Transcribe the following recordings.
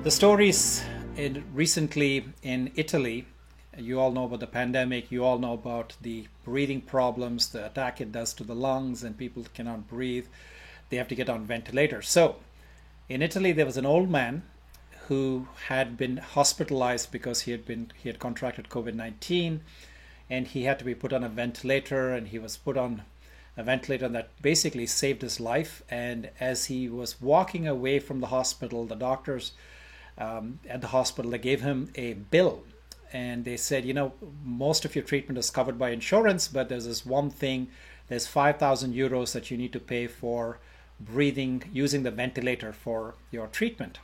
The stories recently in Italy, you all know about the pandemic, you all know about the breathing problems, the attack it does to the lungs, and people cannot breathe. They have to get on ventilators. So, in Italy, there was an old man who had been hospitalized because he had contracted COVID-19, and he had to be put on a ventilator, and he was put on a ventilator that basically saved his life. And as he was walking away from the hospital, the doctors at the hospital, they gave him a bill, and they said, most of your treatment is covered by insurance, but there's this one thing, there's 5,000 euros that you need to pay for breathing using the ventilator for your treatment.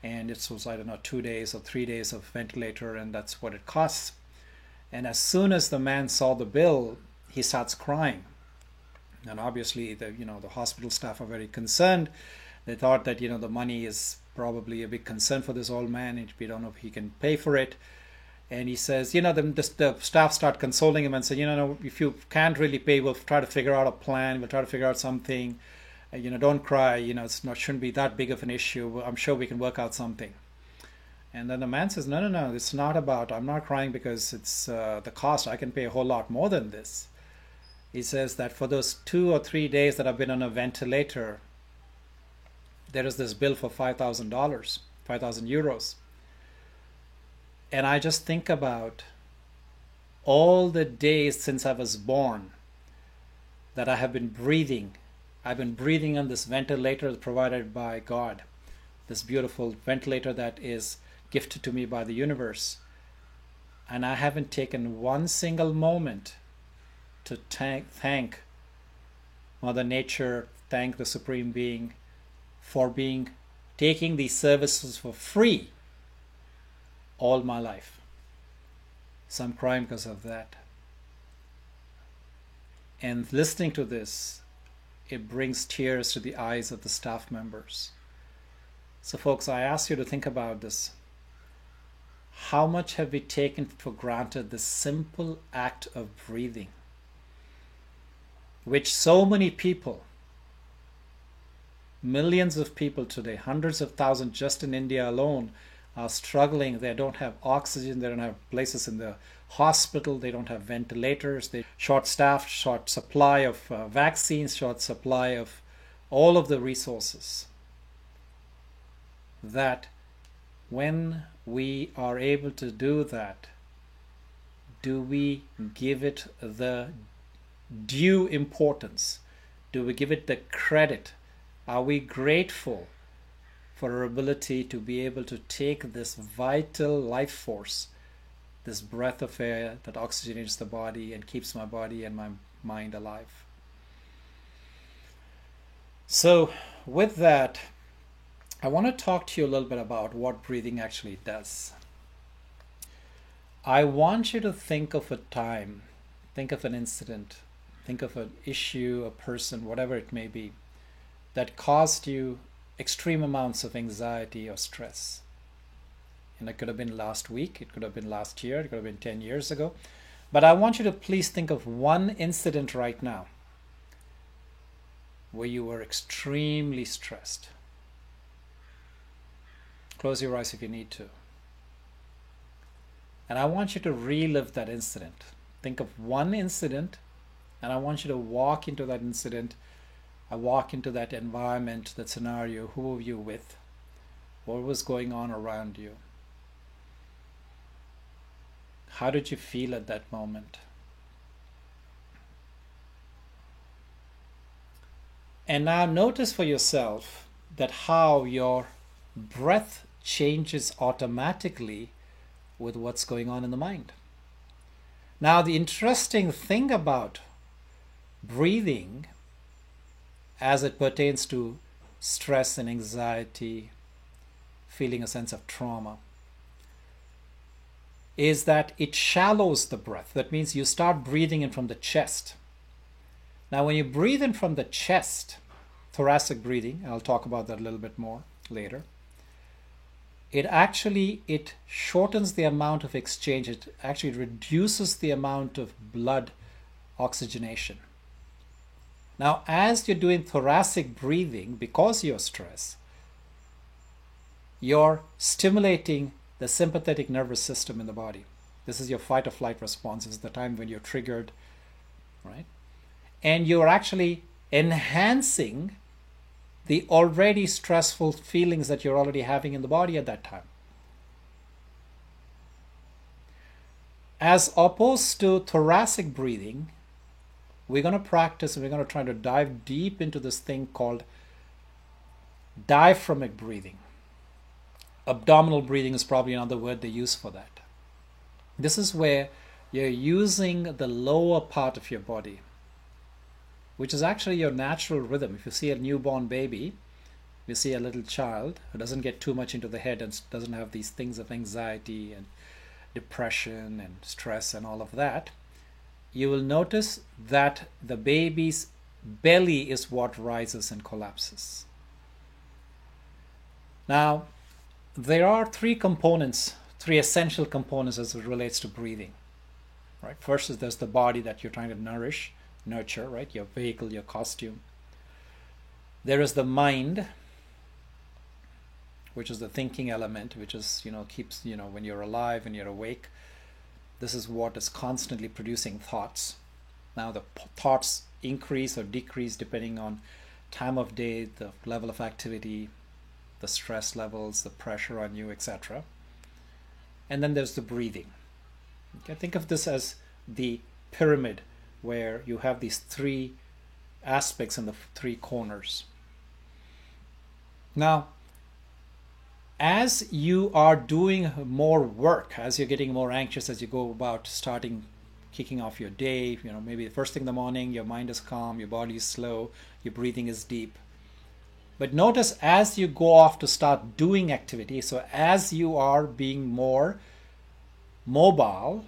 And it was, I don't know, 2 days or 3 days of ventilator, and that's what it costs. And as soon as the man saw the bill, he starts crying. And obviously the hospital staff are very concerned. They thought that the money is probably a big concern for this old man, and we don't know if he can pay for it. And he says, the staff start consoling him and say, if you can't really pay, we'll try to figure out a plan. We'll try to figure out something. Don't cry. Shouldn't be that big of an issue. I'm sure we can work out something. And then the man says, no, it's not about, I'm not crying because it's the cost. I can pay a whole lot more than this. He says that for those 2 or 3 days that I've been on a ventilator, there is this bill for $5,000, 5,000 euros. And I just think about all the days since I was born that I have been breathing. I've been breathing on this ventilator provided by God, this beautiful ventilator that is gifted to me by the universe. And I haven't taken one single moment to thank Mother Nature, thank the Supreme Being for taking these services for free all my life. So I'm crying because of that. And listening to this, it brings tears to the eyes of the staff members. So folks, I ask you to think about this. How much have we taken for granted this simple act of breathing, which so many people, millions of people today, hundreds of thousands just in India alone, are struggling. They don't have oxygen, they don't have places in the hospital, they don't have ventilators, they short-staffed, short supply of vaccines, short supply of all of the resources. That when we are able to do that, do we give it the due importance? Do we give it the credit? Are we grateful for our ability to be able to take this vital life force, this breath of air that oxygenates the body and keeps my body and my mind alive? So with that, I want to talk to you a little bit about what breathing actually does. I want you to think of a time, think of an incident, think of an issue, a person, whatever it may be, that caused you extreme amounts of anxiety or stress. And it could have been last week, it could have been last year, it could have been 10 years ago. But I want you to please think of one incident right now where you were extremely stressed. Close your eyes if you need to. And I want you to relive that incident. Think of one incident, and I want you to walk into that incident. I walk into that environment, that scenario. Who were you with? What was going on around you? How did you feel at that moment? And now notice for yourself that how your breath changes automatically with what's going on in the mind. Now, the interesting thing about breathing as it pertains to stress and anxiety, feeling a sense of trauma, is that it shallows the breath. That means you start breathing in from the chest. Now, when you breathe in from the chest, thoracic breathing, and I'll talk about that a little bit more later, it shortens the amount of exchange. It actually reduces the amount of blood oxygenation. Now, as you're doing thoracic breathing, because you're stressed, you're stimulating the sympathetic nervous system in the body. This is your fight or flight response. This is the time when you're triggered, right? And you're actually enhancing the already stressful feelings that you're already having in the body at that time. As opposed to thoracic breathing, we're going to practice and we're going to try to dive deep into this thing called diaphragmic breathing. Abdominal breathing is probably another word they use for that. This is where you're using the lower part of your body, which is actually your natural rhythm. If you see a newborn baby, you see a little child who doesn't get too much into the head and doesn't have these things of anxiety and depression and stress and all of that, you will notice that the baby's belly is what rises and collapses. Now, there are three essential components as it relates to breathing. Right? First is there's the body that you're trying to nurture, right? Your vehicle, your costume. There is the mind, which is the thinking element, which is, keeps, when you're alive and you're awake, this is what is constantly producing thoughts. Now the thoughts increase or decrease depending on time of day, the level of activity, the stress levels, the pressure on you, etc. And then there's the breathing. Okay, think of this as the pyramid where you have these three aspects in the three corners. Now, as you are doing more work, as you're getting more anxious, as you go about kicking off your day, maybe the first thing in the morning, your mind is calm, your body is slow, your breathing is deep. But notice as you go off to start doing activity, so as you are being more mobile,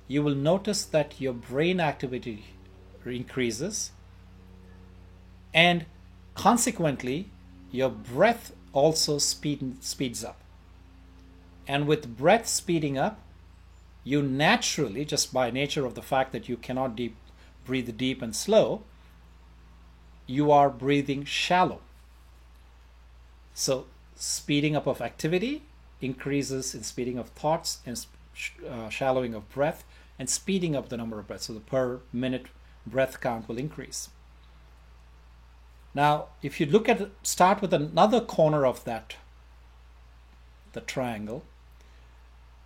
you will notice that your brain activity increases, and consequently your breath also speeds up. And with breath speeding up, you naturally, just by nature of the fact that you cannot breathe deep and slow, you are breathing shallow. So speeding up of activity increases in speeding of thoughts and shallowing of breath, and speeding up the number of breaths. So the per minute breath count will increase. Now, if you start with another corner of the triangle,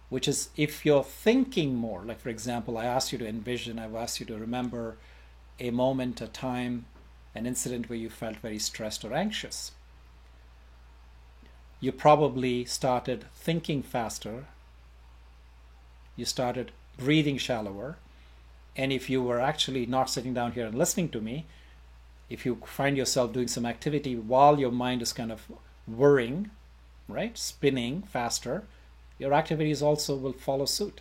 which is if you're thinking more, like for example, I've asked you to remember a moment, a time, an incident where you felt very stressed or anxious. You probably started thinking faster, you started breathing shallower, and if you were actually not sitting down here and listening to me, if you find yourself doing some activity while your mind is kind of whirring, right, spinning faster, your activities also will follow suit.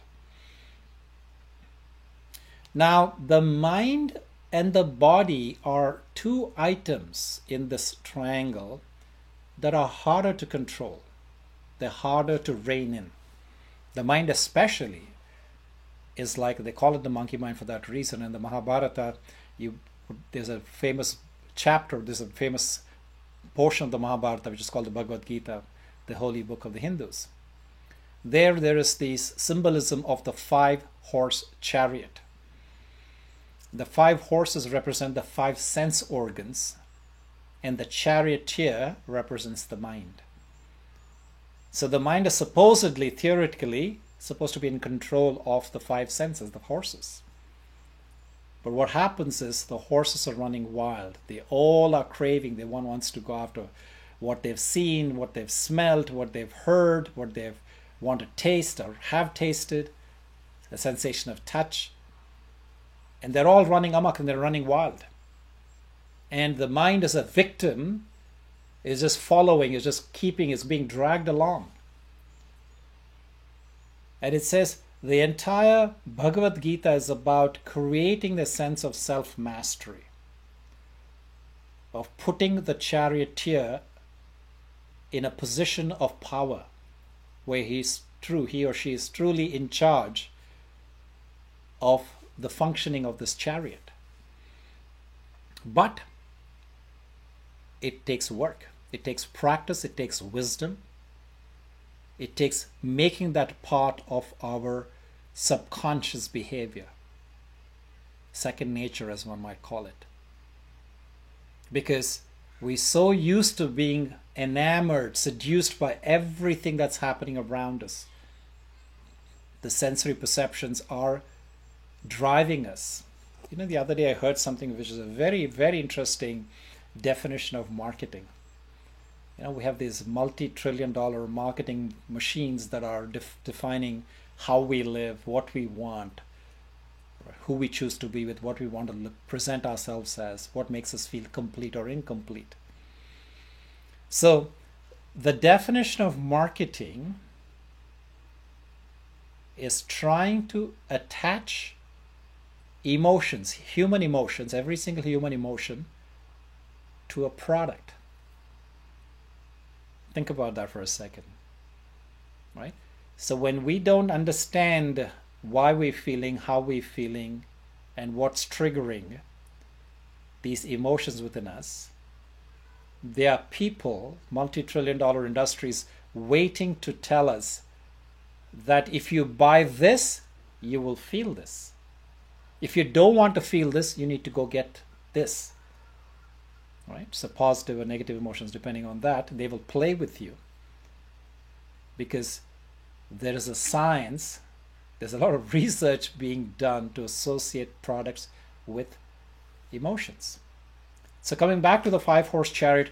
Now, the mind and the body are two items in this triangle that are harder to control. They're harder to rein in. The mind especially is like, they call it the monkey mind for that reason. In the Mahabharata, there's a famous chapter, there's a famous portion of the Mahabharata which is called the Bhagavad Gita, the holy book of the Hindus. There is this symbolism of the 5-horse chariot. The 5 horses represent the 5 sense organs, and the charioteer represents the mind. So the mind is supposedly, theoretically, supposed to be in control of the 5 senses, the horses. But what happens is the horses are running wild. They all are craving. They wants to go after what they've seen, what they've smelled, what they've heard, what they want to taste or have tasted, the sensation of touch. And they're all running amok and they're running wild. And the mind as a victim is just following, is just keeping, is being dragged along. And it says the entire Bhagavad Gita is about creating the sense of self-mastery, of putting the charioteer in a position of power where he or she is truly in charge of the functioning of this chariot. But it takes work, it takes practice, it takes wisdom, It takes making that part of our subconscious behavior, second nature as one might call it. Because we're so used to being enamored, seduced by everything that's happening around us. The sensory perceptions are driving us. You know, the other day I heard something which is a very, very interesting definition of marketing. You know, we have these multi-trillion-dollar marketing machines that are defining how we live, what we want, who we choose to be with, what we want to present ourselves as, what makes us feel complete or incomplete. So the definition of marketing is trying to attach emotions, human emotions, every single human emotion, to a product. Think about that for a second, right? So when we don't understand why we're feeling, how we're feeling, and what's triggering these emotions within us, there are people, multi-trillion-dollar industries, waiting to tell us that if you buy this, you will feel this. If you don't want to feel this, you need to go get this. Right? So positive or negative emotions, depending on that, they will play with you. Because there is a science, there's a lot of research being done to associate products with emotions. So coming back to the 5-horse chariot,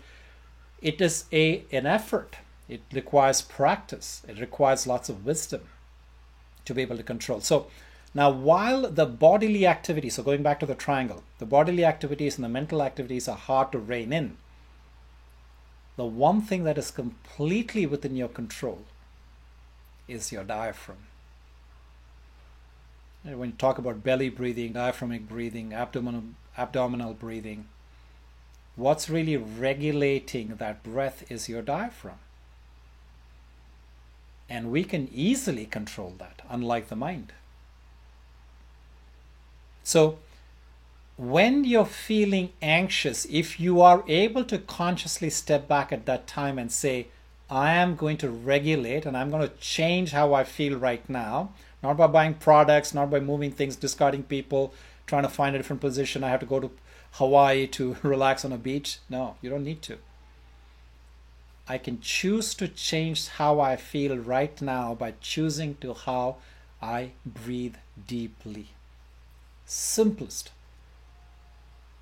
it is an effort. It requires practice. It requires lots of wisdom to be able to control. So now, while the bodily activities, so going back to the triangle, the bodily activities and the mental activities are hard to rein in, the one thing that is completely within your control is your diaphragm. And when you talk about belly breathing, diaphragmatic breathing, abdominal breathing, what's really regulating that breath is your diaphragm. And we can easily control that, unlike the mind. So when you're feeling anxious, if you are able to consciously step back at that time and say, I am going to regulate and I'm going to change how I feel right now, not by buying products, not by moving things, discarding people, trying to find a different position. I have to go to Hawaii to relax on a beach. No, you don't need to. I can choose to change how I feel right now by choosing to how I breathe deeply. Simplest,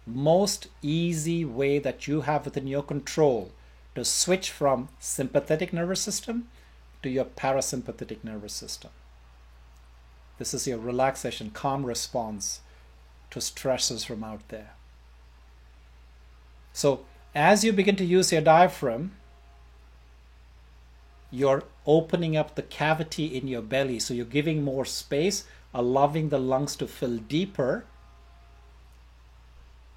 most easy way that you have within your control to switch from sympathetic nervous system to your parasympathetic nervous system. This is your relaxation, calm response to stresses from out there. So as you begin to use your diaphragm, you're opening up the cavity in your belly. So you're giving more space, allowing the lungs to fill deeper,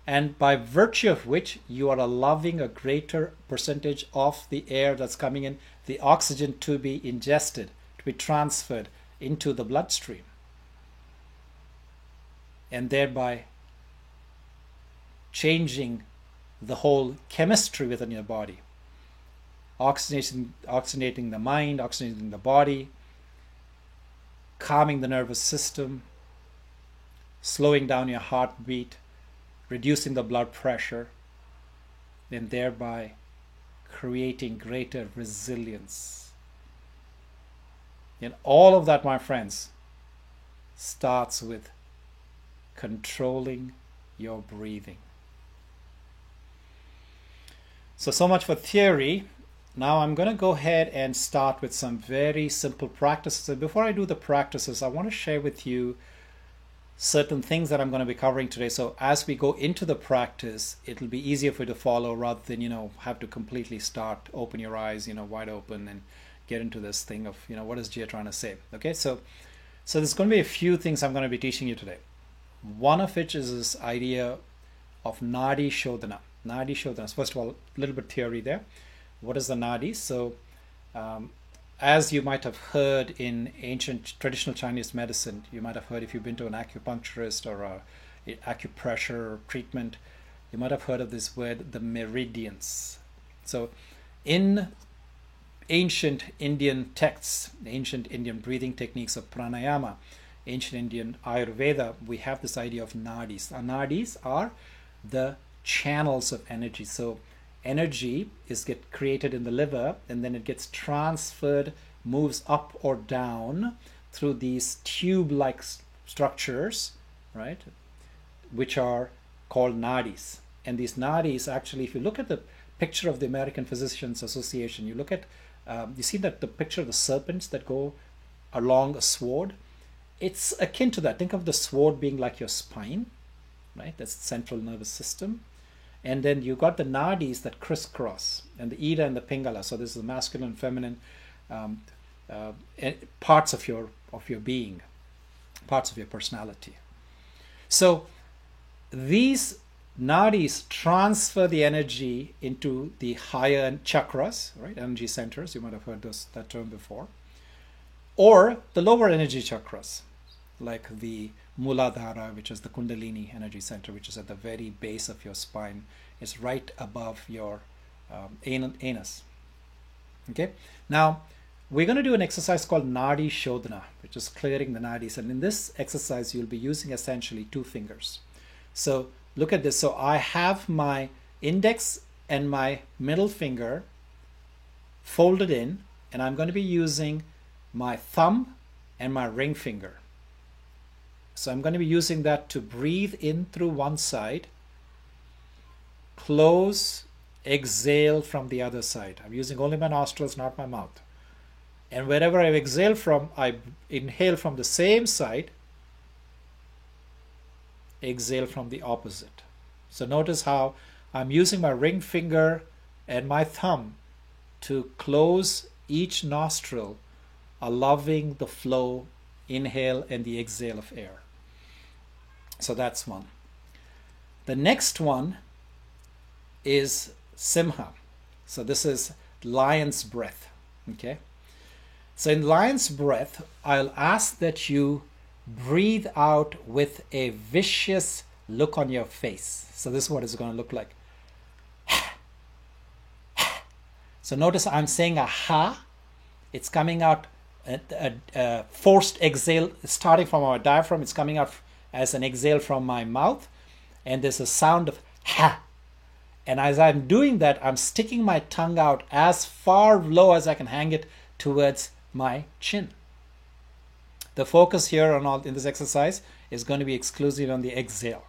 and by virtue of which you are allowing a greater percentage of the air that's coming in, the oxygen, to be ingested, to be transferred into the bloodstream, and thereby changing the whole chemistry within your body, oxygenating the mind, oxygenating the body, calming the nervous system, slowing down your heartbeat, reducing the blood pressure, and thereby creating greater resilience. And all of that, my friends, starts with controlling your breathing. So much for theory. Now I'm going to go ahead and start with some very simple practices. And before I do the practices, I want to share with you certain things that I'm going to be covering today. So as we go into the practice, it'll be easier for you to follow rather than, have to completely start, open your eyes, wide open and get into this thing of, what is Jia trying to say? Okay, so there's going to be a few things I'm going to be teaching you today. One of which is this idea of Nadi Shodhana. Nadi Shodhana. First of all, a little bit theory there. What is the Nadi? So as you might have heard in ancient traditional Chinese medicine, you might have heard, if you've been to an acupuncturist or a acupressure treatment, you might have heard of this word, the meridians. So in ancient Indian texts, ancient Indian breathing techniques of pranayama, ancient Indian Ayurveda, we have this idea of nadis. Nadis are the channels of energy. So energy is get created in the liver, and then it gets transferred, moves up or down through these tube-like structures, right, which are called nadis. And these nadis, actually, if you look at the picture of the American Physicians Association, you look at, you see that the picture of the serpents that go along a sword, it's akin to that. Think of the sword being like your spine, right? That's the central nervous system. And then you got the nadis that crisscross, and the Ida and the Pingala. So this is the masculine and feminine parts of your being, parts of your personality. So these nadis transfer the energy into the higher chakras, right? Energy centers. You might have heard that term before. Or the lower energy chakras, like the Muladhara, which is the Kundalini energy center, which is at the very base of your spine. It's right above your anus. Okay. Now, we're going to do an exercise called Nadi Shodhana, which is clearing the nadis. And in this exercise, you'll be using essentially 2 fingers. So look at this. So I have my index and my middle finger folded in, and I'm going to be using my thumb and my ring finger. So I'm going to be using that to breathe in through one side, close, exhale from the other side. I'm using only my nostrils, not my mouth. And wherever I exhale from, I inhale from the same side, exhale from the opposite. So notice how I'm using my ring finger and my thumb to close each nostril, allowing the flow, inhale and the exhale of air. So that's one. The next one is Simha. So this is lion's breath. Okay. So in lion's breath, I'll ask that you breathe out with a vicious look on your face. So this is what it's going to look like. So notice I'm saying a ha. It's coming out a forced exhale starting from our diaphragm. It's coming out as an exhale from my mouth, and there's a sound of ha. And as I'm doing that, I'm sticking my tongue out as far low as I can hang it towards my chin. The focus here in this exercise is going to be exclusively on the exhale.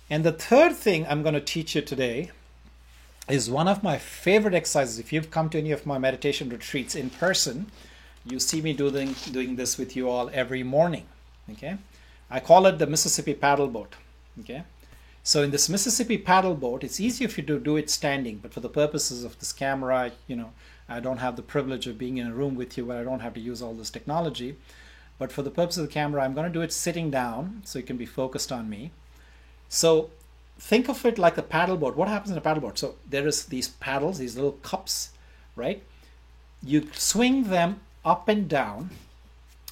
And the third thing I'm going to teach you today is one of my favorite exercises. If you've come to any of my meditation retreats in person, you see me doing this with you all every morning. Okay, I call it the Mississippi paddle boat. Okay, so in this Mississippi paddle boat, it's easy if you do it standing, but for the purposes of this camera, I don't have the privilege of being in a room with you where I don't have to use all this technology. But for the purpose of the camera, I'm going to do it sitting down so you can be focused on me. So think of it like a paddle boat. What happens in a paddle boat? So there is these paddles, these little cups, right? You swing them up and down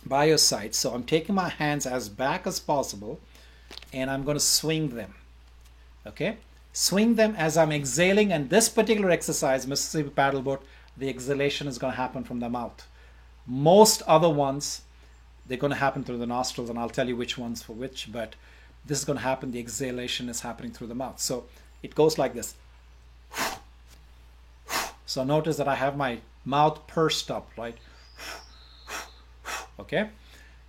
by your side. So I'm taking my hands as back as possible, and I'm going to swing them. Okay? Swing them as I'm exhaling. And this particular exercise, Mississippi paddle boat, the exhalation is going to happen from the mouth. Most other ones, they're going to happen through the nostrils, and I'll tell you which ones for which, but this is going to happen, the exhalation is happening through the mouth. So it goes like this. So notice that I have my mouth pursed up, right? Okay?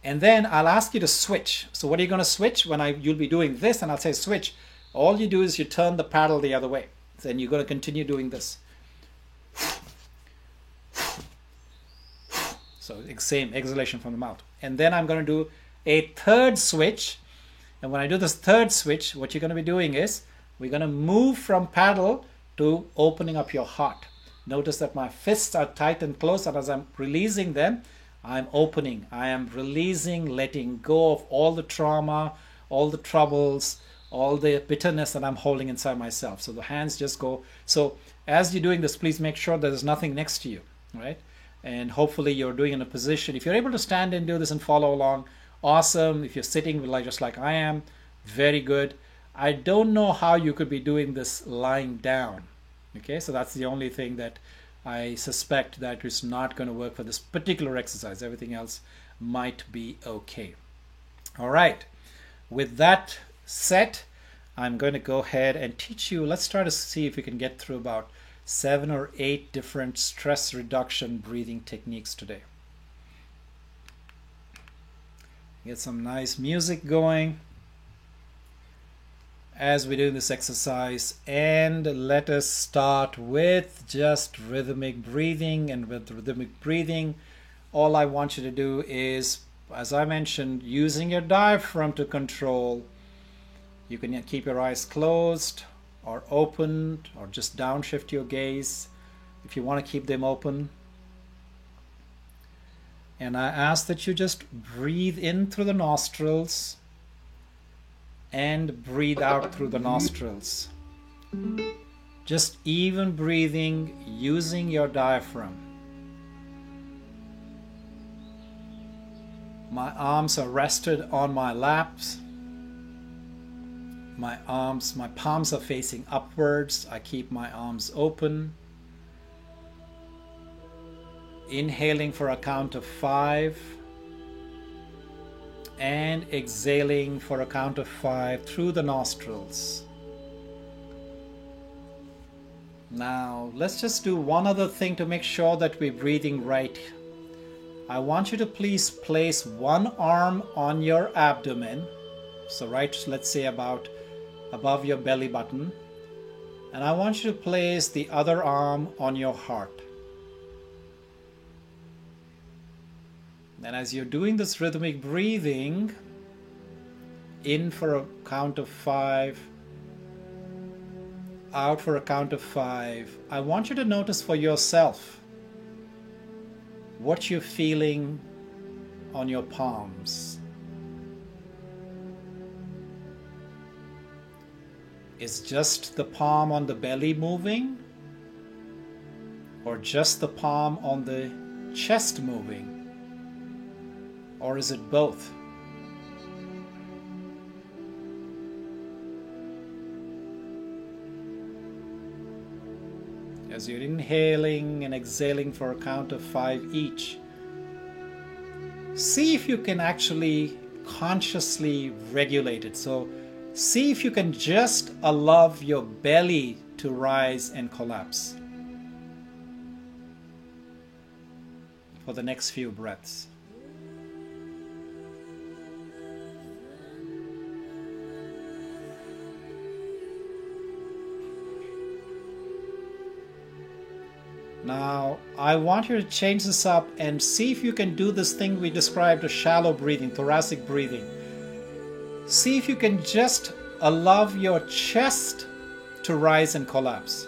And then I'll ask you to switch. So what are you going to switch? You'll be doing this, and I'll say switch. All you do is you turn the paddle the other way. Then you're going to continue doing this. So same exhalation from the mouth. And then I'm going to do a third switch. And when I do this third switch, what you're going to be doing is we're going to move from paddle to opening up your heart. Notice that my fists are tight and close, and as I'm releasing them, I'm opening. I am releasing, letting go of all the trauma, all the troubles, all the bitterness that I'm holding inside myself. So the hands just go. So as you're doing this, please make sure there's nothing next to you, right? And hopefully you're doing in a position. If you're able to stand and do this and follow along, awesome. If you're sitting just like I am, very good. I don't know how you could be doing this lying down. Okay, so that's the only thing that I suspect that it's not going to work for this particular exercise. Everything else might be okay. All right. With that set, I'm going to go ahead and teach you. Let's try to see if we can get through about 7 or 8 different stress reduction breathing techniques today. Get some nice music going as we do this exercise, and let us start with just rhythmic breathing. And with rhythmic breathing, all I want you to do is, as I mentioned, using your diaphragm to control. You can keep your eyes closed or open, or just downshift your gaze if you want to keep them open. And I ask that you just breathe in through the nostrils and breathe out through the nostrils. Just even breathing using your diaphragm. My arms are rested on my laps. My palms are facing upwards. I keep my arms open. Inhaling for a count of 5 and exhaling for a count of 5 through the nostrils. Now let's just do one other thing to make sure that we're breathing right. I want you to please place one arm on your abdomen, so right, let's say about above your belly button, and I want you to place the other arm on your heart. And as you're doing this rhythmic breathing, in for a count of 5, out for a count of 5, I want you to notice for yourself what you're feeling on your palms. Is just the palm on the belly moving? Or just the palm on the chest moving? Or is it both? As you're inhaling and exhaling for a count of 5 each, see if you can actually consciously regulate it. So see if you can just allow your belly to rise and collapse for the next few breaths. Now, I want you to change this up and see if you can do this thing we described as shallow breathing, thoracic breathing. See if you can just allow your chest to rise and collapse.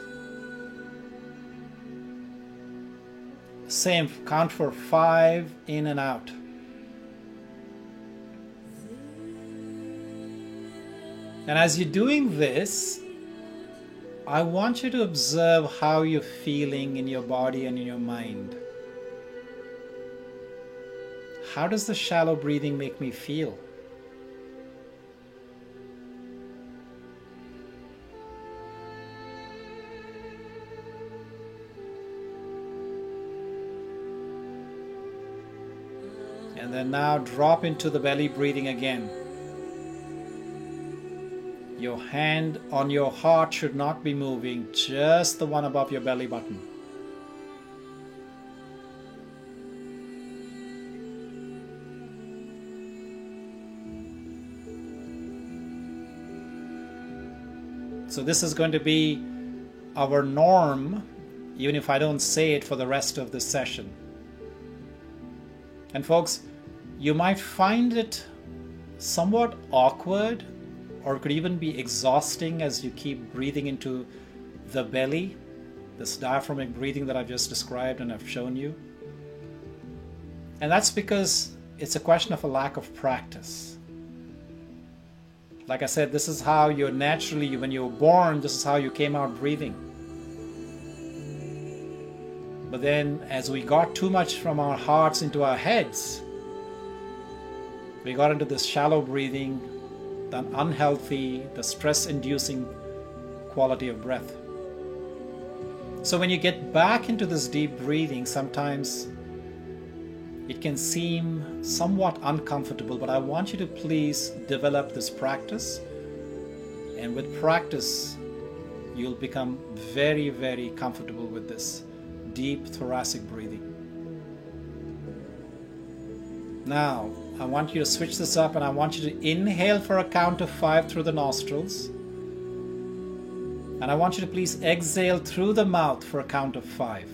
Same, count for 5 in and out. And as you're doing this, I want you to observe how you're feeling in your body and in your mind. How does the shallow breathing make me feel? And then now drop into the belly breathing again. Your hand on your heart should not be moving, just the one above your belly button. So this is going to be our norm, even if I don't say it, for the rest of the session. And folks, you might find it somewhat awkward, or it could even be exhausting as you keep breathing into the belly, this diaphragmatic breathing that I've just described and I've shown you. And that's because it's a question of a lack of practice. Like I said, this is how you're naturally, when you were born, this is how you came out breathing. But then as we got too much from our hearts into our heads, we got into this shallow breathing, the unhealthy, the stress-inducing quality of breath. So when you get back into this deep breathing, sometimes it can seem somewhat uncomfortable, but I want you to please develop this practice. And with practice, you'll become very, very comfortable with this deep thoracic breathing. Now, I want you to switch this up, and I want you to inhale for a count of 5 through the nostrils. And I want you to please exhale through the mouth for a count of 5.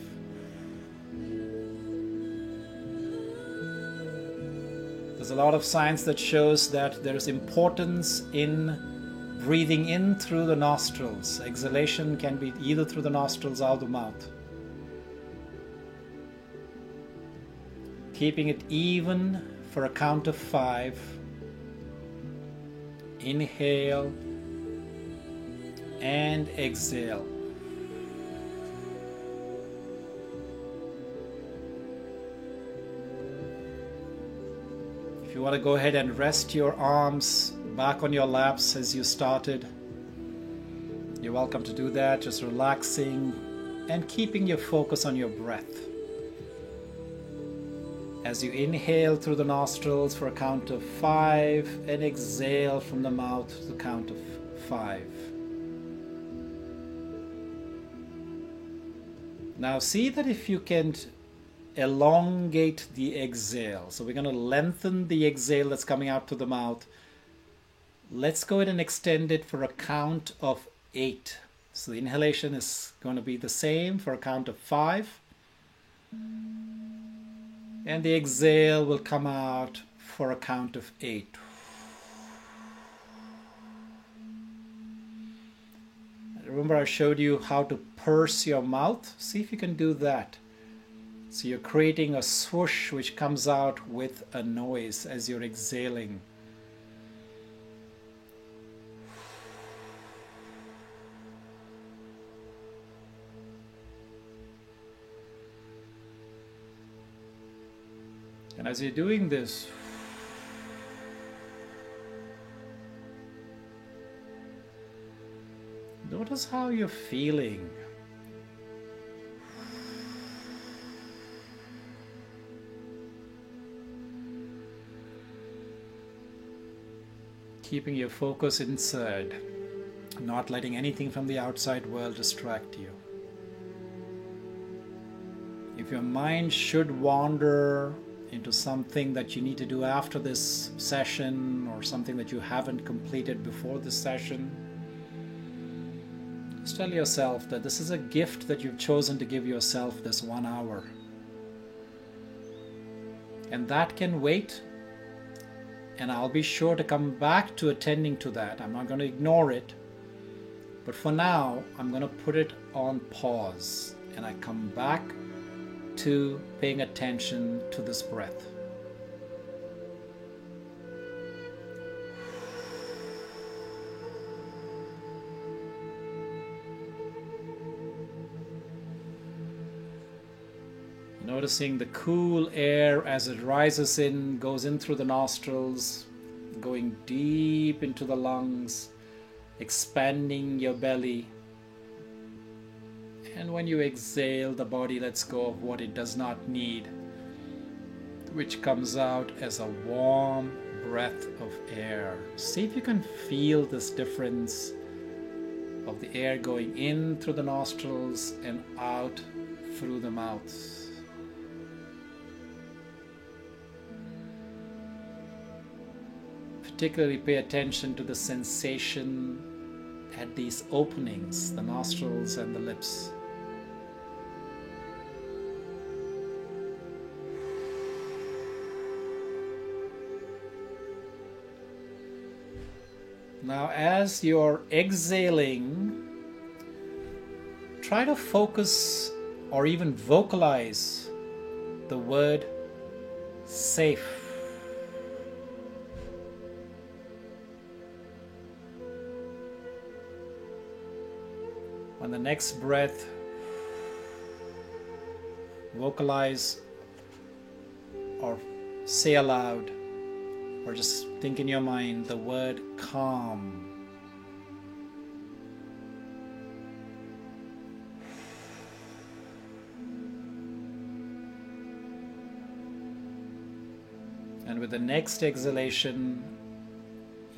There's a lot of science that shows that there is importance in breathing in through the nostrils. Exhalation can be either through the nostrils or the mouth. Keeping it even for a count of 5. Inhale and exhale. If you want to go ahead and rest your arms back on your laps as you started, you're welcome to do that, just relaxing and keeping your focus on your breath. As you inhale through the nostrils for a count of 5 and exhale from the mouth to the count of 5. Now see that if you can elongate the exhale. So we're going to lengthen the exhale that's coming out through the mouth. Let's go ahead and extend it for a count of 8. So the inhalation is going to be the same for a count of 5. And the exhale will come out for a count of 8. Remember, I showed you how to purse your mouth. See if you can do that. So you're creating a swoosh which comes out with a noise as you're exhaling. And as you're doing this, notice how you're feeling. Keeping your focus inside, not letting anything from the outside world distract you. If your mind should wander into something that you need to do after this session or something that you haven't completed before this session, just tell yourself that this is a gift that you've chosen to give yourself this 1 hour. And that can wait, and I'll be sure to come back to attending to that. I'm not going to ignore it, but for now, I'm going to put it on pause, and I come back to paying attention to this breath. Noticing the cool air as it rises in, goes in through the nostrils, going deep into the lungs, expanding your belly. And when you exhale, the body lets go of what it does not need, which comes out as a warm breath of air. See if you can feel this difference of the air going in through the nostrils and out through the mouth. Particularly pay attention to the sensation at these openings, the nostrils and the lips. Now, as you're exhaling, try to focus or even vocalize the word safe. On the next breath, vocalize or say aloud, or just think in your mind the word calm. And with the next exhalation,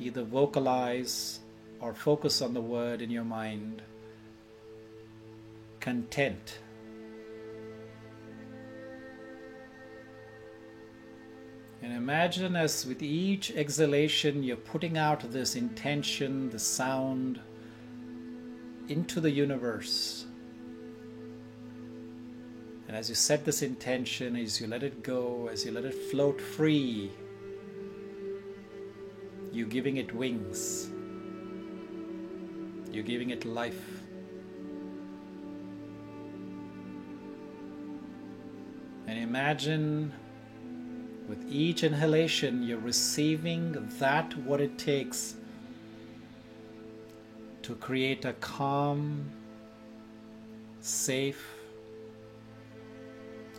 either vocalize or focus on the word in your mind, content. And imagine as with each exhalation you're putting out this intention, the sound into the universe. And as you set this intention, as you let it go, as you let it float free, you're giving it wings. You're giving it life. And imagine with each inhalation you're receiving that what it takes to create a calm, safe,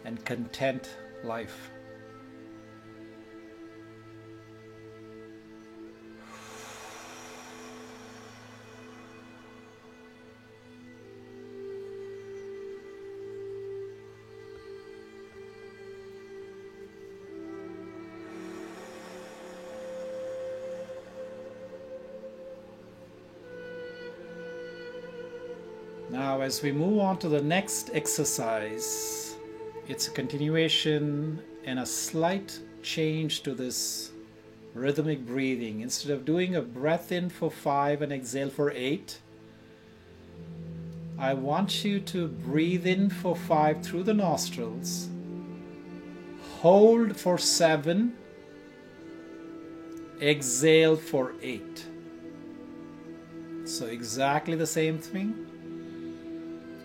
and content life. Now, as we move on to the next exercise, it's a continuation and a slight change to this rhythmic breathing. Instead of doing a breath in for 5 and exhale for 8, I want you to breathe in for 5 through the nostrils, hold for 7, exhale for 8. So exactly the same thing,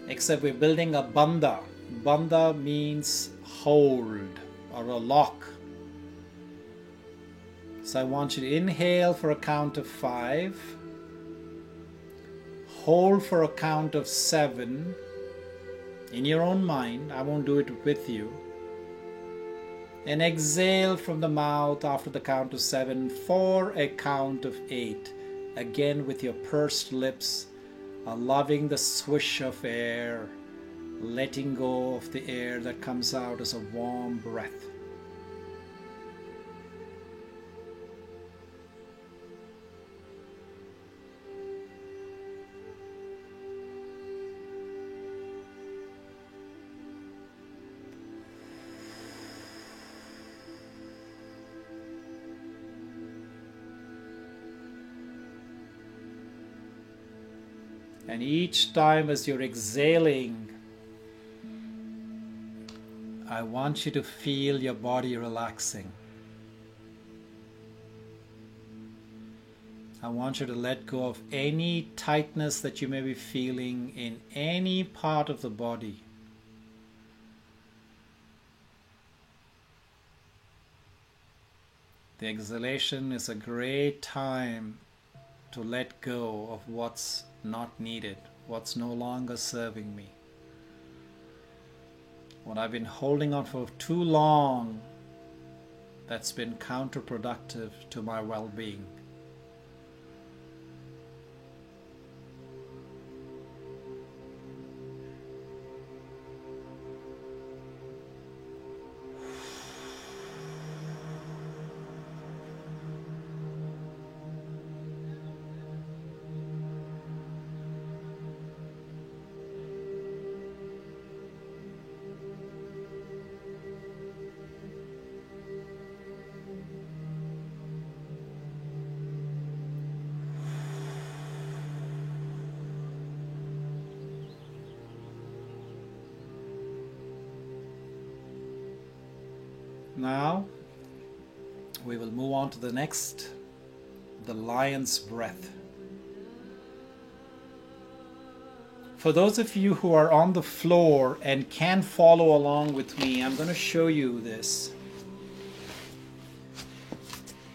except we're building a bandha. Bandha means hold or a lock. So I want you to inhale for a count of 5, hold for a count of 7 in your own mind. I won't do it with you. And exhale from the mouth after the count of 7 for a count of 8. Again with your pursed lips, allowing the swish of air, letting go of the air that comes out as a warm breath. And each time as you're exhaling, I want you to feel your body relaxing. I want you to let go of any tightness that you may be feeling in any part of the body. The exhalation is a great time to let go of what's not needed, what's no longer serving me. What I've been holding on for too long, that's been counterproductive to my well-being. Now, we will move on to the next, the lion's breath. For those of you who are on the floor and can follow along with me, I'm going to show you this.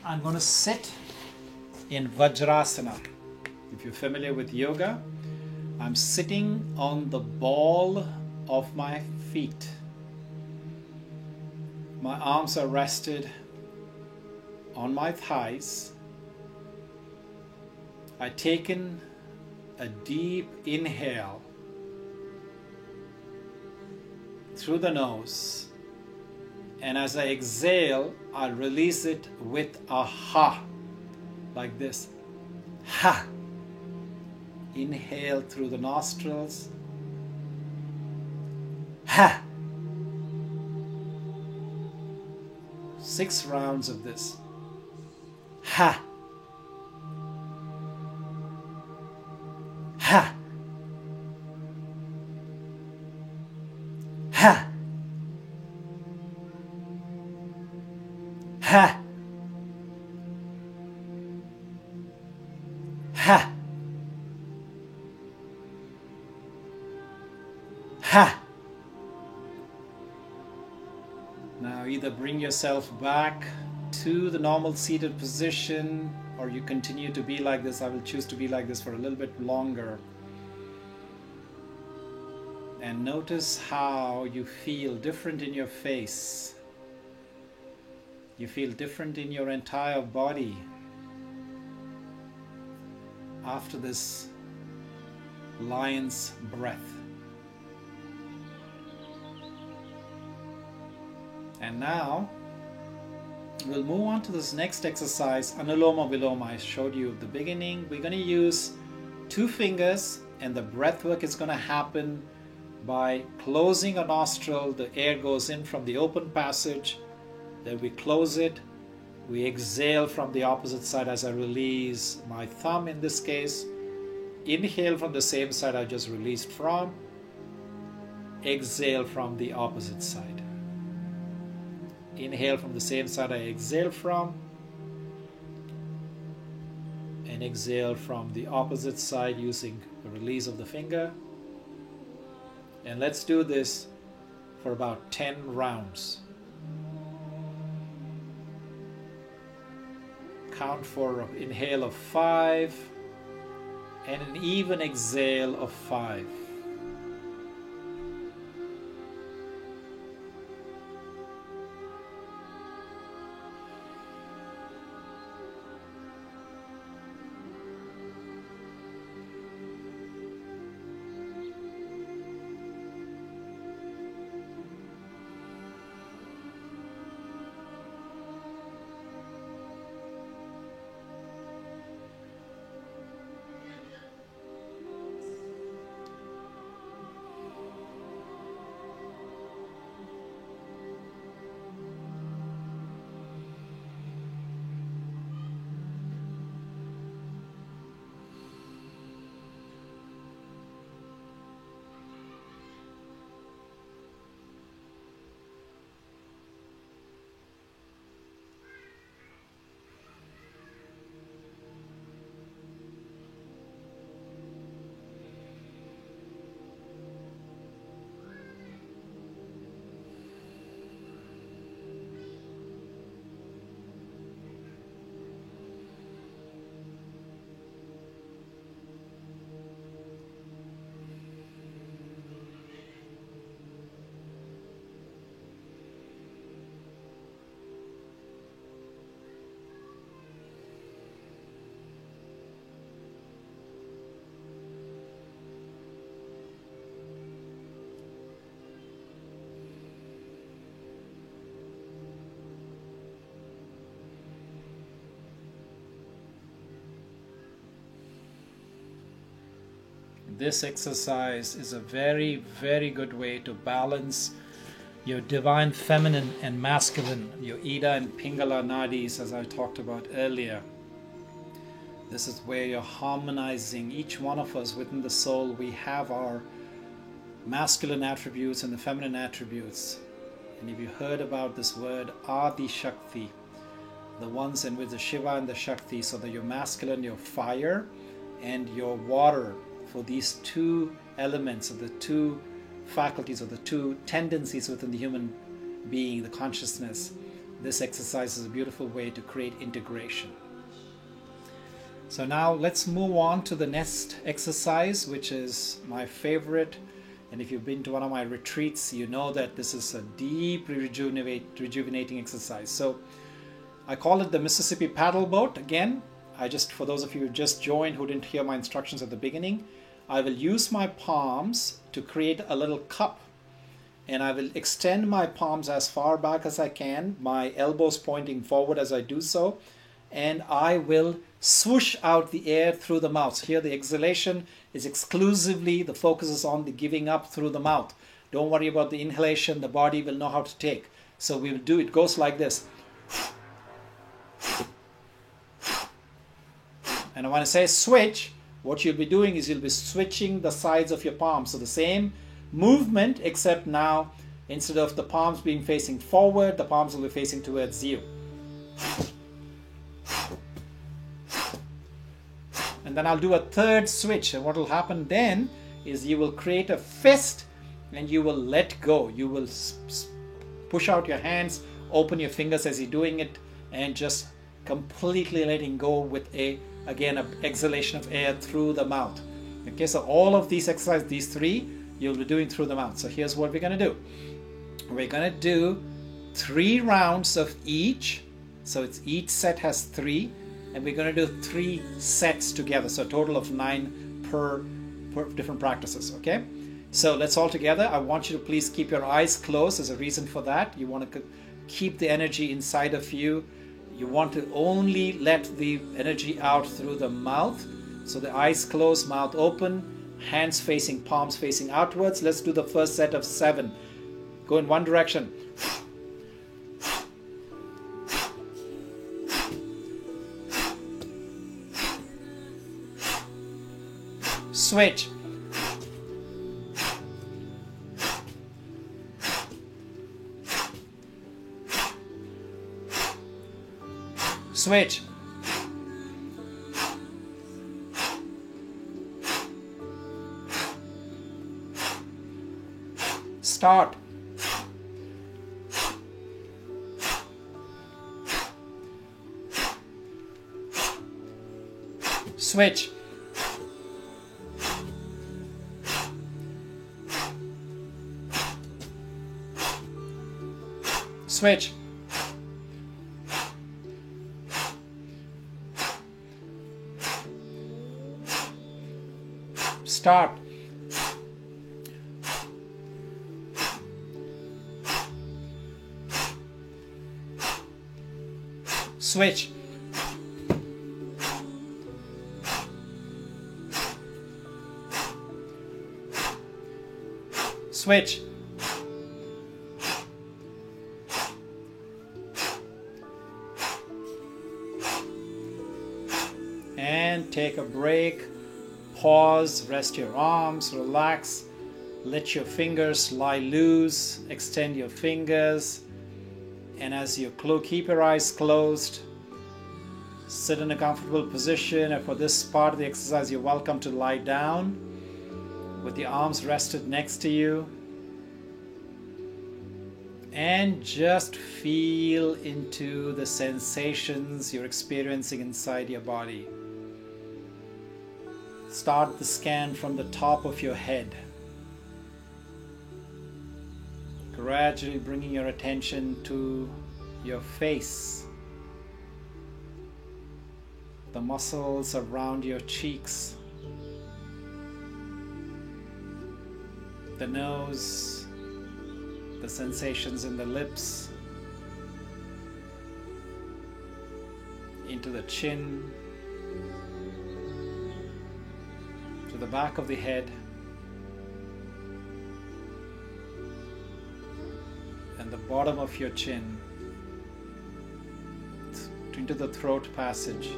I'm going to sit in Vajrasana. If you're familiar with yoga, I'm sitting on the ball of my feet. My arms are rested on my thighs. I've taken a deep inhale through the nose And as I exhale, I'll release it with a ha, like this. Ha. Inhale through the nostrils. Ha. 6 rounds of this. Ha. Ha. Ha. Ha. Ha. Ha. Now either bring yourself back to the normal seated position, or you continue to be like this. I will choose to be like this for a little bit longer. And notice how you feel different in your face. You feel different in your entire body after this lion's breath. And now we'll move on to this next exercise, Anuloma Viloma. I showed you at the beginning. We're going to use 2 fingers, and the breath work is going to happen by closing a nostril. The air goes in from the open passage, then we close it. We exhale from the opposite side as I release my thumb in this case. Inhale from the same side I just released from. Exhale from the opposite side. Inhale from the same side I exhale from. And exhale from the opposite side using the release of the finger. And let's do this for about 10 rounds. Count for an inhale of 5 and an even exhale of 5. This exercise is a very, very good way to balance your divine feminine and masculine, your Ida and Pingala nadis, as I talked about earlier. This is where you're harmonizing each one of us within the soul. We have our masculine attributes and the feminine attributes. And if you heard about this word Adi Shakti, the ones in which the Shiva and the Shakti, so that your masculine, your fire, and your water, for these 2 elements of the 2 faculties or the 2 tendencies within the human being, the consciousness. This exercise is a beautiful way to create integration. So now let's move on to the next exercise, which is my favorite. And if you've been to one of my retreats, you know that this is a deeply rejuvenating exercise. So I call it the Mississippi paddle boat. Again, for those of you who just joined who didn't hear my instructions at the beginning, I will use my palms to create a little cup. and I will extend my palms as far back as I can, my elbows pointing forward as I do so, and I will swoosh out the air through the mouth. So here the exhalation is exclusively, the focus is on the giving up through the mouth. Don't worry about the inhalation, the body will know how to take. So we will do, it goes like this. And when I say switch, what you'll be doing is you'll be switching the sides of your palms. So the same movement, except now instead of the palms being facing forward, the palms will be facing towards you. And then I'll do a third switch, and what will happen then is you will create a fist and you will let go. You will push out your hands, open your fingers as you're doing it, and just completely letting go with again an exhalation of air through the mouth. Okay, so all of these exercises, these three, you'll be doing through the mouth. So here's what we're going to do. We're going to do 3 rounds of each. So it's each set has 3, and we're going to do 3 sets together. So a total of 9 per different practices. Okay, so let's all together. I want you to please keep your eyes closed. There's a reason for that. You want to keep the energy inside of you. You want to only let the energy out through the mouth. So the eyes closed, mouth open, hands facing, palms facing outwards. Let's do the first set of 7. Go in one direction. Switch. Switch. Start. Switch. Switch. Start. Switch. Switch. And take a break. Pause, rest your arms, relax, let your fingers lie loose, extend your fingers, and as you keep your eyes closed, sit in a comfortable position. And for this part of the exercise, you're welcome to lie down with your arms rested next to you, and just feel into the sensations you're experiencing inside your body. Start the scan from the top of your head, gradually bringing your attention to your face, the muscles around your cheeks, the nose, the sensations in the lips, into the chin, to the back of the head, and the bottom of your chin, into the throat passage,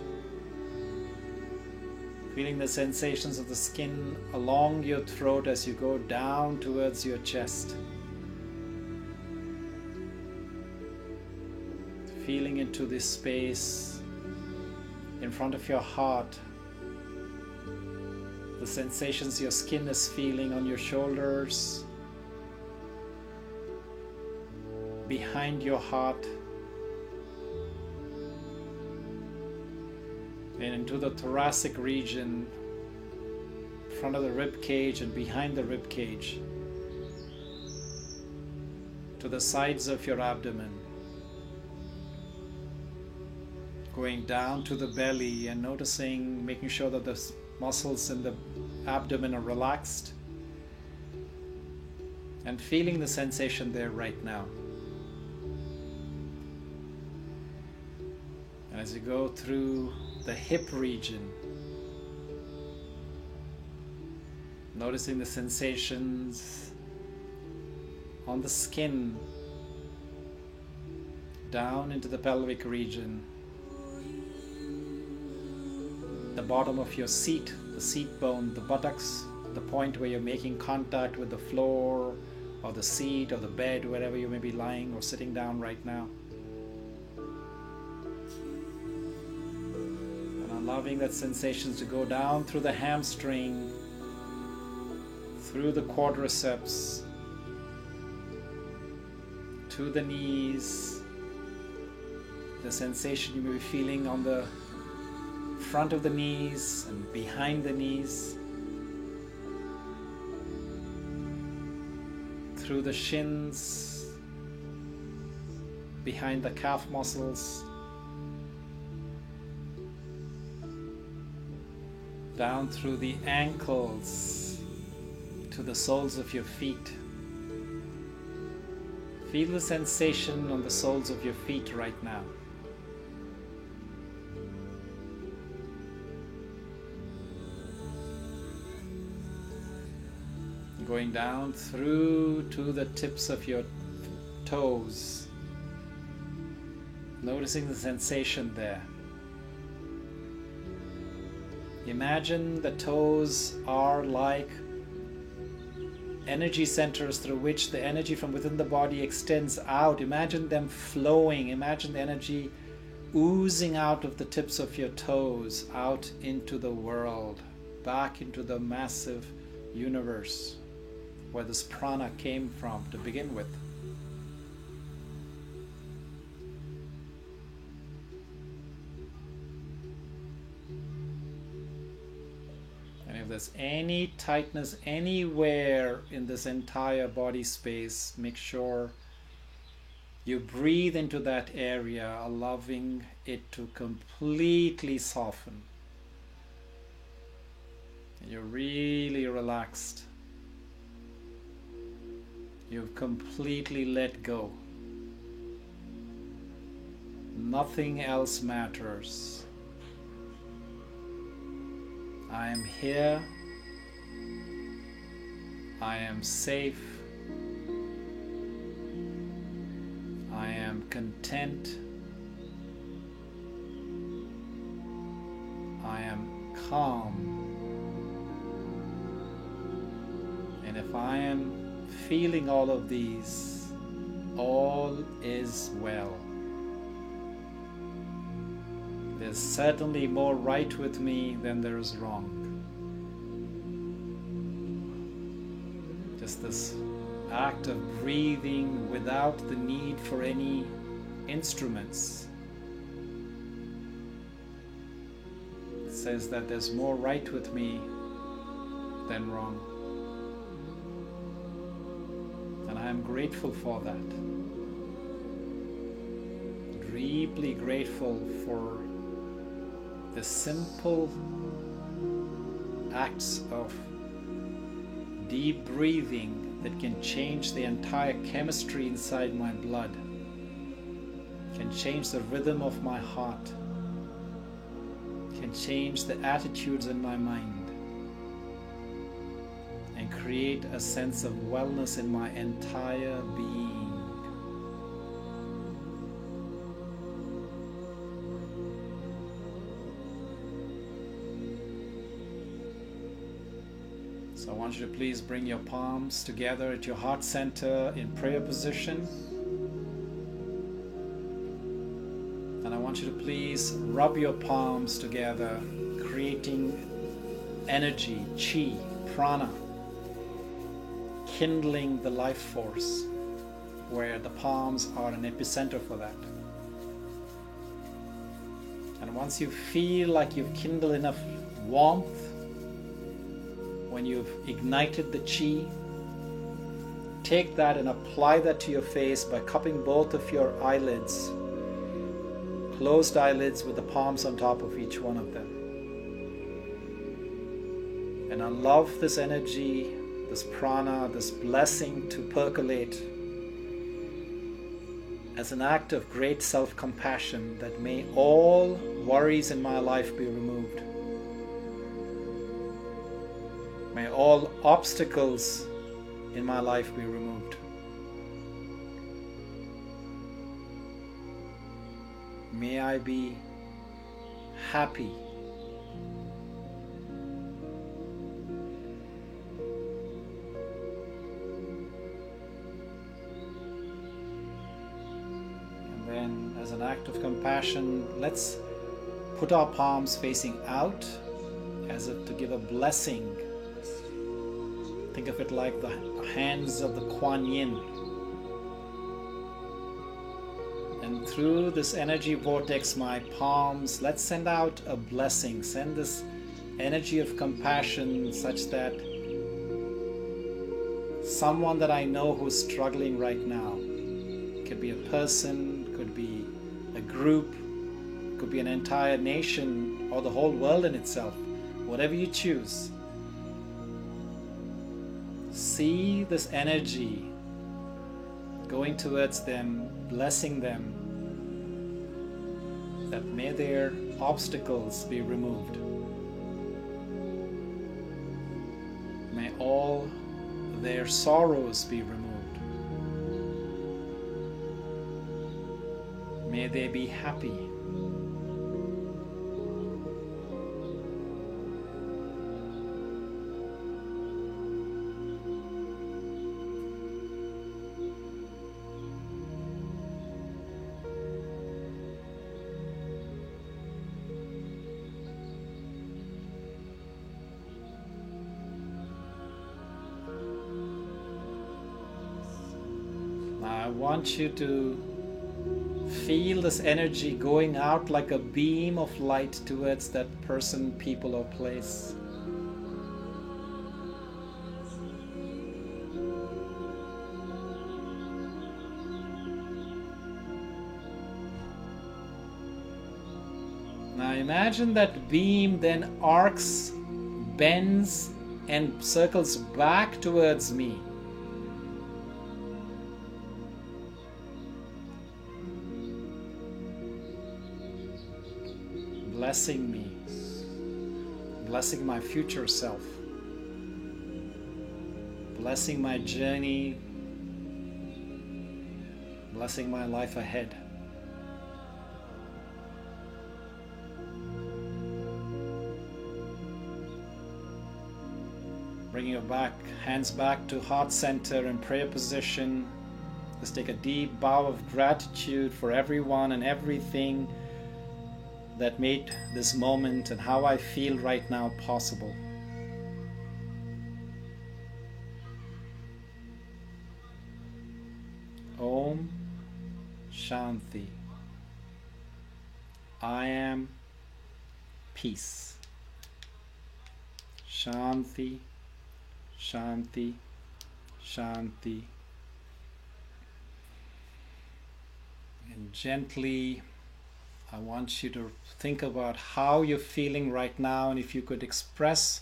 feeling the sensations of the skin along your throat as you go down towards your chest, feeling into this space in front of your heart, the sensations your skin is feeling on your shoulders, behind your heart, and into the thoracic region, in front of the rib cage and behind the rib cage, to the sides of your abdomen, going down to the belly and noticing, making sure that the muscles in the abdomen are relaxed, and feeling the sensation there right now. And as you go through the hip region, noticing the sensations on the skin, down into the pelvic region, the bottom of your seat, the seat bone, the buttocks, the point where you're making contact with the floor or the seat or the bed, wherever you may be lying or sitting down right now. And allowing that sensations to go down through the hamstring, through the quadriceps, to the knees, the sensation you may be feeling on the front of the knees and behind the knees, through the shins, behind the calf muscles, down through the ankles to the soles of your feet. Feel the sensation on the soles of your feet right now. Going down through to the tips of your toes, noticing the sensation there. Imagine the toes are like energy centers through which the energy from within the body extends out. Imagine them flowing. Imagine the energy oozing out of the tips of your toes, out into the world, back into the massive universe where this prana came from to begin with. And if there's any tightness anywhere in this entire body space, make sure you breathe into that area, allowing it to completely soften. And you're really relaxed. You've completely let go. Nothing else matters. I am here. I am safe. I am content. I am calm. And if I am feeling all of these, all is well. There's certainly more right with me than there is wrong. Just this act of breathing without the need for any instruments says that there's more right with me than wrong. And I am grateful for that. Deeply grateful for the simple acts of deep breathing that can change the entire chemistry inside my blood, can change the rhythm of my heart, can change the attitudes in my mind, and create a sense of wellness in my entire being. So I want you to please bring your palms together at your heart center in prayer position. And I want you to please rub your palms together, creating energy, chi, prana, kindling the life force, where the palms are an epicenter for that. And once you feel like you've kindled enough warmth, when you've ignited the chi, take that and apply that to your face by cupping both of your eyelids, closed eyelids with the palms on top of each one of them. And allow this energy, the this prana, this blessing to percolate as an act of great self-compassion, that may all worries in my life be removed. May all obstacles in my life be removed. May I be happy. And then, as an act of compassion, let's put our palms facing out as if to give a blessing. Think of it like the hands of the Kuan Yin. And through this energy vortex, my palms, let's send out a blessing. Send this energy of compassion such that someone that I know who's struggling right now, could be a person, could be a group, could be an entire nation or the whole world in itself, whatever you choose. See this energy going towards them, blessing them, that may their obstacles be removed. May all their sorrows be removed. May they be happy. I want you to feel this energy going out like a beam of light towards that person, people, or place. Now imagine that beam then arcs, bends, and circles back towards me. Blessing me, blessing my future self, blessing my journey, blessing my life ahead. Bring your hands back to heart center in prayer position. Let's take a deep bow of gratitude for everyone and everything that made this moment and how I feel right now possible. Om Shanti. I am peace. Shanti, Shanti, Shanti. And gently, I want you to think about how you're feeling right now, and if you could express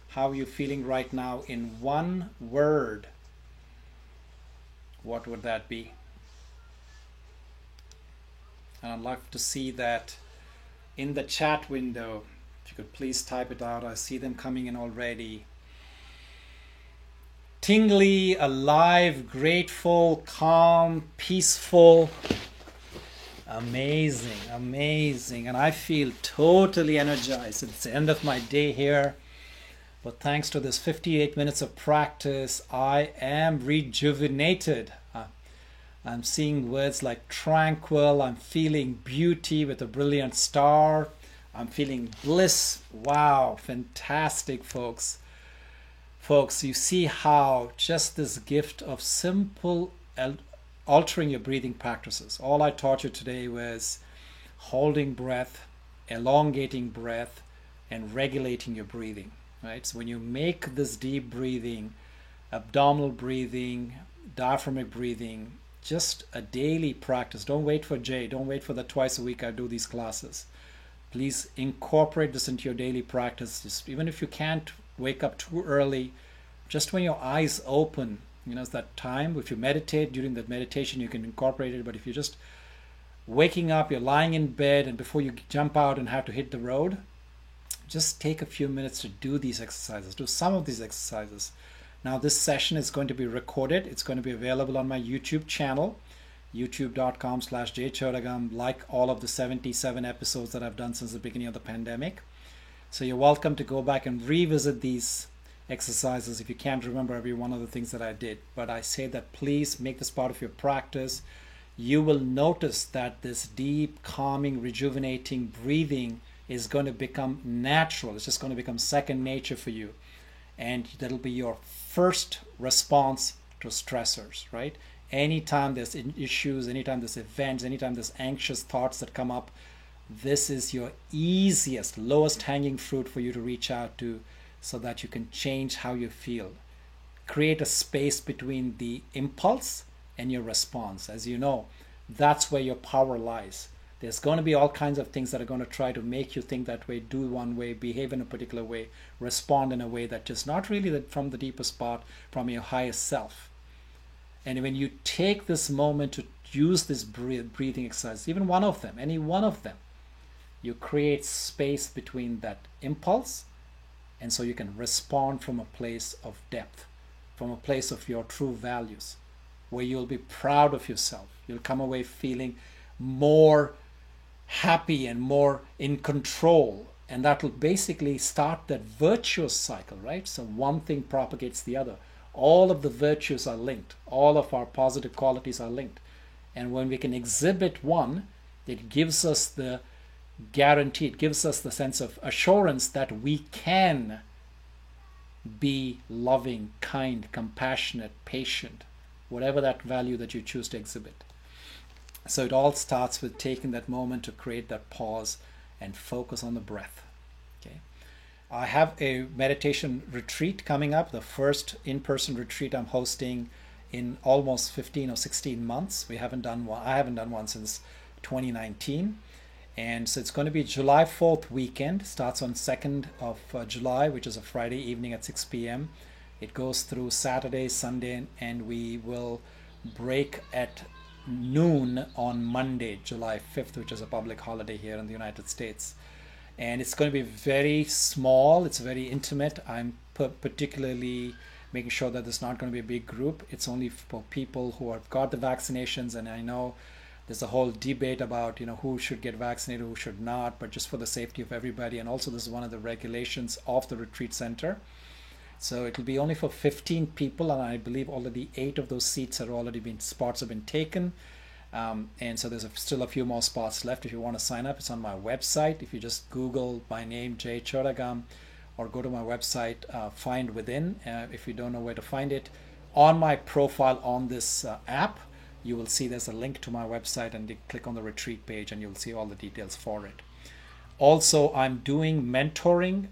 how you're feeling right now in one word, what would that be? And I'd like to see that in the chat window. If you could please type it out. I see them coming in already. Tingly, alive, grateful, calm, peaceful. Amazing, amazing. And I feel totally energized. It's the end of my day here. But thanks to this 58 minutes of practice, I am rejuvenated. I'm seeing words like tranquil. I'm feeling beauty with a brilliant star. I'm feeling bliss. Wow, fantastic, folks. Folks, you see how just this gift of simple altering your breathing practices. All I taught you today was holding breath, elongating breath, and regulating your breathing, right? So when you make this deep breathing, abdominal breathing, diaphragmatic breathing, just a daily practice. Don't wait for Jay. Don't wait for the twice a week I do these classes. Please incorporate this into your daily practice. Just, even if you can't wake up too early, just when your eyes open, it's that time. If you meditate, during that meditation you can incorporate it, but if you're just waking up, you're lying in bed, and before you jump out and have to hit the road, just take a few minutes to do these exercises, do some of these exercises. Now this session is going to be recorded. It's going to be available on my YouTube channel, youtube.com/jchodagam, like all of the 77 episodes that I've done since the beginning of the pandemic. So you're welcome to go back and revisit these exercises if you can't remember every one of the things that I did. But I say that please make this part of your practice. You will notice that this deep, calming, rejuvenating breathing is going to become natural. It's just going to become second nature for you. And that'll be your first response to stressors, right? Anytime there's issues, anytime there's events, anytime there's anxious thoughts that come up, this is your easiest, lowest hanging fruit for you to reach out to so that you can change how you feel. Create a space between the impulse and your response. As you know, that's where your power lies. There's going to be all kinds of things that are going to try to make you think that way, do one way, behave in a particular way, respond in a way that is not really from the deepest part, from your highest self. And when you take this moment to use this breathing exercise, even one of them, any one of them, you create space between that impulse, and so you can respond from a place of depth, from a place of your true values, where you'll be proud of yourself. You'll come away feeling more happy and more in control, and that will basically start that virtuous cycle, right? So one thing propagates the other. All of the virtues are linked. All of our positive qualities are linked. And when we can exhibit one, it gives us the guarantee, it gives us the sense of assurance that we can be loving, kind, compassionate, patient, whatever that value that you choose to exhibit. So it all starts with taking that moment to create that pause and focus on the breath. Okay. I have a meditation retreat coming up, the first in-person retreat I'm hosting in almost 15 or 16 months. I haven't done one since 2019. And so it's going to be July 4th weekend, starts on 2nd of July, which is a Friday evening at 6 p.m. It goes through Saturday, Sunday, and we will break at noon on Monday, July 5th, which is a public holiday here in the United States. And it's going to be very small. It's very intimate. I'm particularly making sure that there's not going to be a big group. It's only for people who have got the vaccinations. And I know there's a whole debate about, who should get vaccinated, who should not, but just for the safety of everybody. And also this is one of the regulations of the retreat center. So it will be only for 15 people, and I believe already 8 of those spots have been taken. And so there's still a few more spots left. If you want to sign up, it's on my website. If you just Google my name, Jay Chodagam, or go to my website, Find Within. If you don't know where to find it, on my profile on this app, you will see there's a link to my website, and you click on the retreat page and you'll see all the details for it. Also, I'm doing mentoring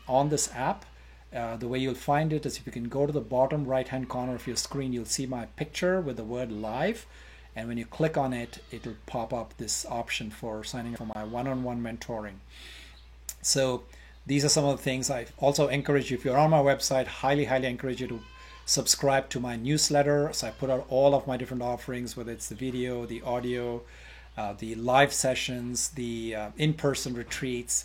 on this app. The way you'll find it is if you can go to the bottom right-hand corner of your screen, you'll see my picture with the word live. And when you click on it, it'll pop up this option for signing up for my one-on-one mentoring. So these are some of the things. I also encourage you, if you're on my website, highly encourage you to subscribe to my newsletter. So I put out all of my different offerings, whether it's the video, the audio, the live sessions, the in-person retreats,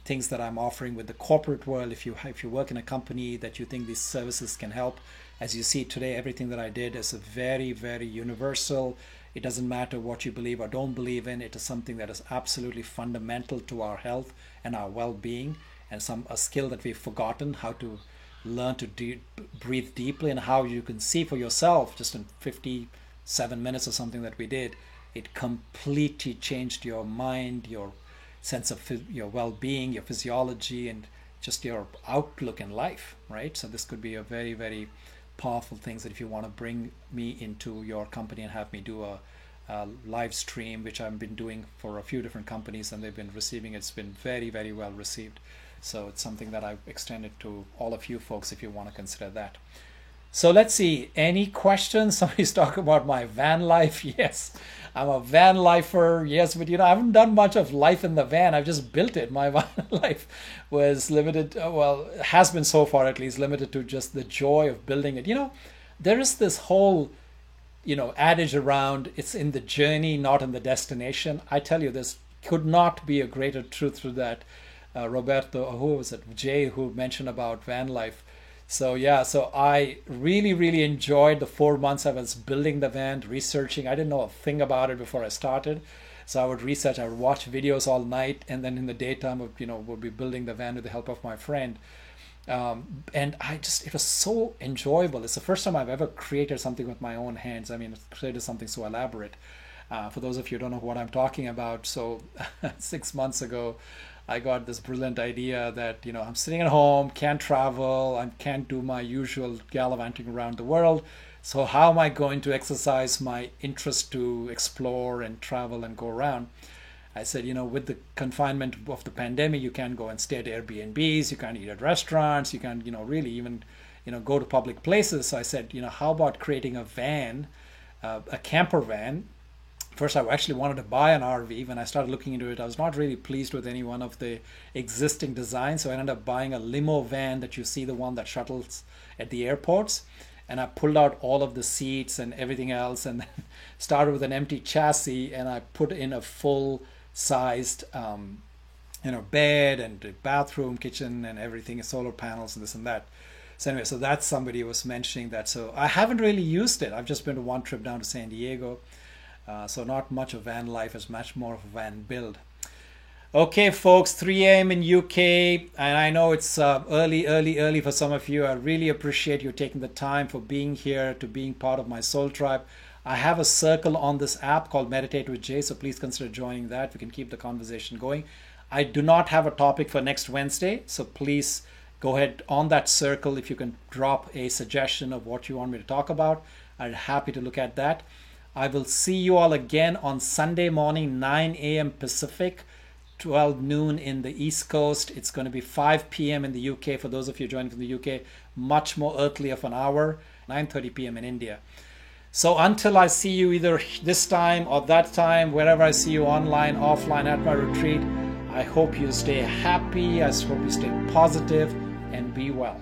things that I'm offering with the corporate world. If you work in a company that you think these services can help, as you see today, everything that I did is a very, very universal. It doesn't matter what you believe or don't believe in. It is something that is absolutely fundamental to our health and our well-being, and a skill that we've forgotten how to learn to breathe deeply, and how you can see for yourself just in 57 minutes or something that we did. It completely changed your mind, your sense of your well-being, your physiology, and just your outlook in life, right? So this could be a very, very powerful things that if you want to bring me into your company and have me do a live stream, which I've been doing for a few different companies, and they've been receiving it's been very, very well received. So it's something that I've extended to all of you folks if you want to consider that. So let's see. Any questions? Somebody's talking about my van life. Yes, I'm a van lifer. Yes, but I haven't done much of life in the van. I've just built it. My van life was limited, well, has been so far at least limited to just the joy of building it. There is this whole, adage around it's in the journey, not in the destination. I tell you, this could not be a greater truth to that. Roberto, who was it? Jay, who mentioned about van life. So yeah, so I really, really enjoyed the 4 months I was building the van, researching. I didn't know a thing about it before I started. So I would research, I would watch videos all night, and then in the daytime, would be building the van with the help of my friend. And it was so enjoyable. It's the first time I've ever created something with my own hands. I mean, created something so elaborate. For those of you who don't know what I'm talking about, so 6 months ago, I got this brilliant idea that, I'm sitting at home, can't travel, I can't do my usual gallivanting around the world. So how am I going to exercise my interest to explore and travel and go around? I said, with the confinement of the pandemic, you can't go and stay at Airbnbs, you can't eat at restaurants, you can't, really even, go to public places. So I said, how about creating a van, a camper van. First, I actually wanted to buy an RV. When I started looking into it, I was not really pleased with any one of the existing designs. So I ended up buying a limo van that you see, the one that shuttles at the airports. And I pulled out all of the seats and everything else, and then started with an empty chassis, and I put in a full-sized, bed and bathroom, kitchen, and everything, solar panels and this and that. So anyway, so that's somebody was mentioning that. So I haven't really used it. I've just been to one trip down to San Diego. So not much of van life, as much more of a van build. Okay, folks, 3 a.m. in UK, and I know it's early for some of you. I really appreciate you taking the time for being here, to being part of my Soul Tribe. I have a circle on this app called Meditate with Jay, so please consider joining that. We can keep the conversation going. I do not have a topic for next Wednesday, so please go ahead on that circle. If you can drop a suggestion of what you want me to talk about, I'm happy to look at that. I will see you all again on Sunday morning, 9 a.m. Pacific, 12 noon in the East Coast. It's going to be 5 p.m. in the UK for those of you joining from the UK, much more earthly of an hour, 9:30 p.m. in India. So until I see you either this time or that time, wherever I see you online, offline, at my retreat, I hope you stay happy. I hope you stay positive and be well.